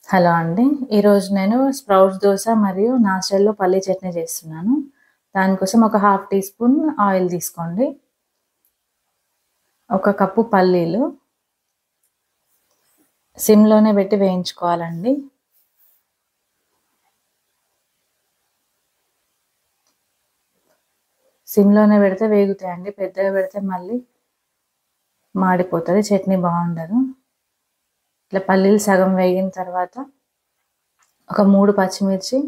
Hello అండి. ఈరోజు నేను స్ప్రౌట్స్ దోస మరియు నా స్టైల్‌లో పల్లీ చట్నీ చేస్తున్నాను. దానికోసం ఒక హాఫ్ టీ స్పూన్ ఆయిల్ తీసుకోండి. ఒక కప్పు పల్లీలు సిమ్‌లోనే పెట్టి వేయించుకోవాలండి. సిమ్‌లోనే పెడితే వేగుతాయండి. పెద్దగా పెడితే మళ్ళీ మాడిపోతది. చట్నీ బాగుండదు. ఇట్లా పల్లీలు సగం వేగిన తర్వాత ఒక 3 పచ్చిమిర్చి,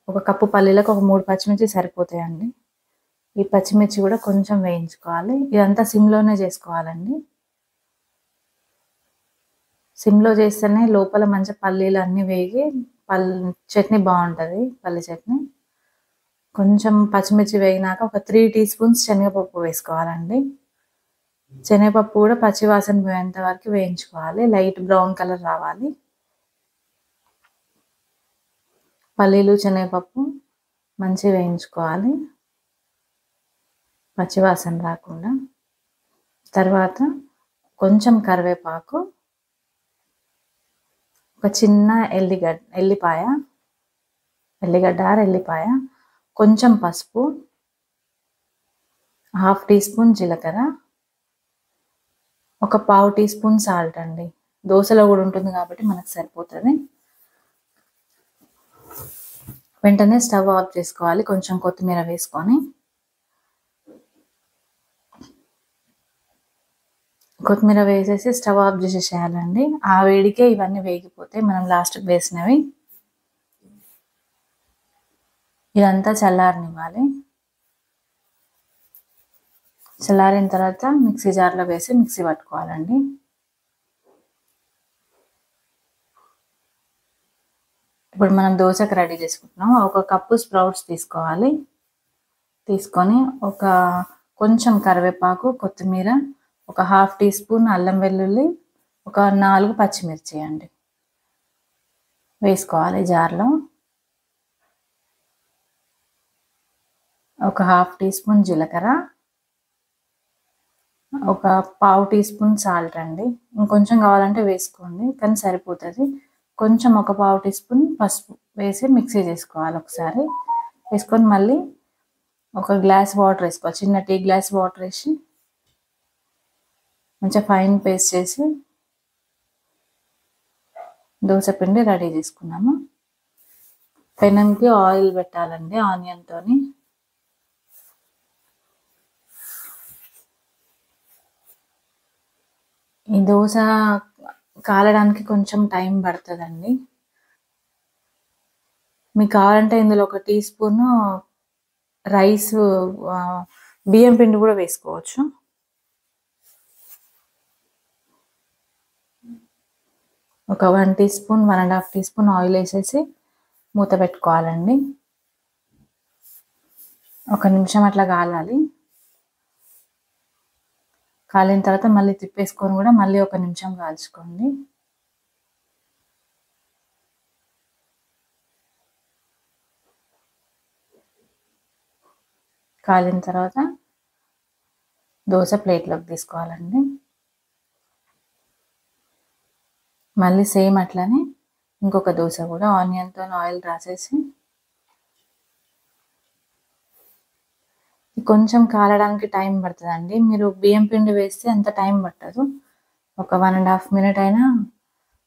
ఒక కప్పు పల్లీలకు ఒక 3 పచ్చిమిర్చి సరిపోతాయండి. ఈ పచ్చిమిర్చి కూడా కొంచెం వేయించుకోవాలి. ఇదంతా సిమ్‌లోనే చేసుకోవాలండి. సిమ్‌లో చేస్తేనే లోపల మంచిగా పల్లీలు అన్నీ వేగి చట్నీ బాగుంటది. పల్లి చట్నీ. కొంచెం పచ్చిమిర్చి వేగినాక ఒక 3 టీ స్పూన్స్ శనగపప్పు వేసుకోవాలండి. శనగపప్పు కూడా పచ్చి వాసన పోయేంత వరకు వేయించుకోవాలి. లైట్ బ్రౌన్ కలర్ రావాలి. పల్లీలు, శనగపప్పు మంచిగా వేయించుకోవాలి. పచ్చి వాసన రాకుండా. తర్వాత కొంచెం కరివేపాకు, ఒక చిన్న ఎల్లిగడ్డ ఆర్ ఎల్లిపాయ, కొంచెం పసుపు, హాఫ్ టీ స్పూన్ జీలకర్ర, ఒక పావు టీ స్పూన్ సాల్ట్ అండి. దోసలో కూడా ఉంటుంది కాబట్టి మనకు సరిపోతుంది. వెంటనే స్టవ్ ఆఫ్ చేసుకోవాలి. కొంచెం కొత్తిమీర వేసుకొని కొత్తిమీర వేసేసి స్టవ్ ఆఫ్ చేసేసేయాలండి. ఆ వేడికే ఇవన్నీ వేగిపోతాయి మనం లాస్ట్కి వేసినవి. ఇదంతా చల్లారనివ్వాలి. చల్లారిన తర్వాత మిక్సీ జార్లో వేసి మిక్సీ పట్టుకోవాలండి. ఇప్పుడు మనం దోశకు రెడీ చేసుకుంటున్నాం. ఒక కప్పు స్ప్రౌట్స్ తీసుకోవాలి. తీసుకొని కొంచెం కరివేపాకు, కొత్తిమీర, ఒక హాఫ్ టీ స్పూన్ అల్లం వెల్లుల్లి, ఒక 4 పచ్చిమిర్చి అండి వేసుకోవాలి జార్లో. ఒక హాఫ్ టీ స్పూన్ జీలకర్ర, ఒక పావు టీ స్పూన్ సాల్ట్ అండి. ఇంకొంచెం కావాలంటే వేసుకోండి కానీ సరిపోతుంది. కొంచెం ఒక పావు టీ స్పూన్ పసుపు వేసి మిక్సీ చేసుకోవాలి ఒకసారి. వేసుకొని మళ్ళీ ఒక గ్లాస్ వాటర్ వేసుకోవాలి. చిన్న టీ గ్లాస్ వాటర్ వేసి మంచిగా ఫైన్ పేస్ట్ చేసి దోశ పిండి రెడీ చేసుకున్నాము. పెనంకి ఆయిల్ పెట్టాలండి ఆనియన్తోని. ఈ దోశ కాలడానికి కొంచెం టైం పడుతుందండి. మీకు కావాలంటే ఇందులో ఒక టీ స్పూను బియ్యం పిండి కూడా వేసుకోవచ్చు. ఒక 1 teaspoon 1.5 teaspoon oil వేసేసి మూత పెట్టుకోవాలండి. ఒక నిమిషం అట్లా కాలాలి. కాలిన తర్వాత మళ్ళీ తిప్పేసుకొని కూడా మళ్ళీ ఒక నిమిషం కాల్చుకోండి. కాలిన తర్వాత దోశ ప్లేట్లోకి తీసుకోవాలండి. మళ్ళీ సేమ్ అట్లానే ఇంకొక దోశ కూడా ఆనియన్తో ఆయిల్ రాసేసి కొంచెం కాలడానికి టైం పడుతుందండి. మీరు బియ్యం పిండి వేస్తే అంత టైం పట్టదు. ఒక 1.5 మినిట్ అయినా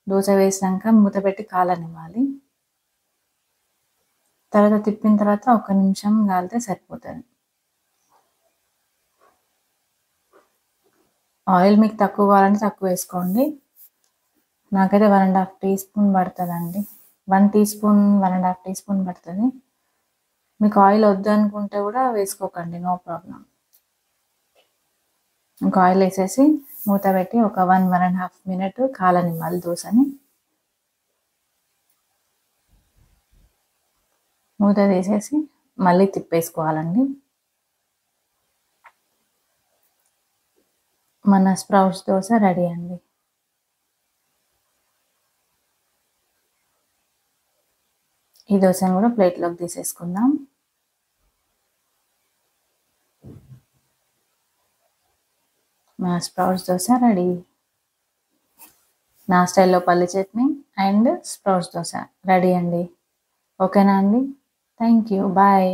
దోశ వేసినాక మూత పెట్టి కాలనివ్వాలి. తర్వాత తిప్పిన తర్వాత ఒక నిమిషం కాలితే సరిపోతుంది. ఆయిల్ మీకు తక్కువ కావాలంటే తక్కువ వేసుకోండి. నాకైతే 1.5 టీ స్పూన్ పడుతుందండి. 1 టీ స్పూన్ 1.5 టీ స్పూన్ పడుతుంది. మీకు ఆయిల్ వద్దనుకుంటే కూడా వేసుకోకండి, నో ప్రాబ్లం. ఇంకా ఆయిల్ వేసేసి మూత పెట్టి ఒక 1.5 మినిట్ కాలనివ్వాలి దోశని. మూత తీసేసి మళ్ళీ తిప్పేసుకోవాలండి. మన స్ప్రౌట్స్ దోశ రెడీ అండి. ఈ దోశను కూడా ప్లేట్లోకి తీసేసుకుందాం. మన స్ప్రౌట్స్ దోశ రెడీ. నా స్టైల్లో పల్లి chutney and sprouts dosa ready అండి. ఓకేనా అండి? Thank you. బాయ్.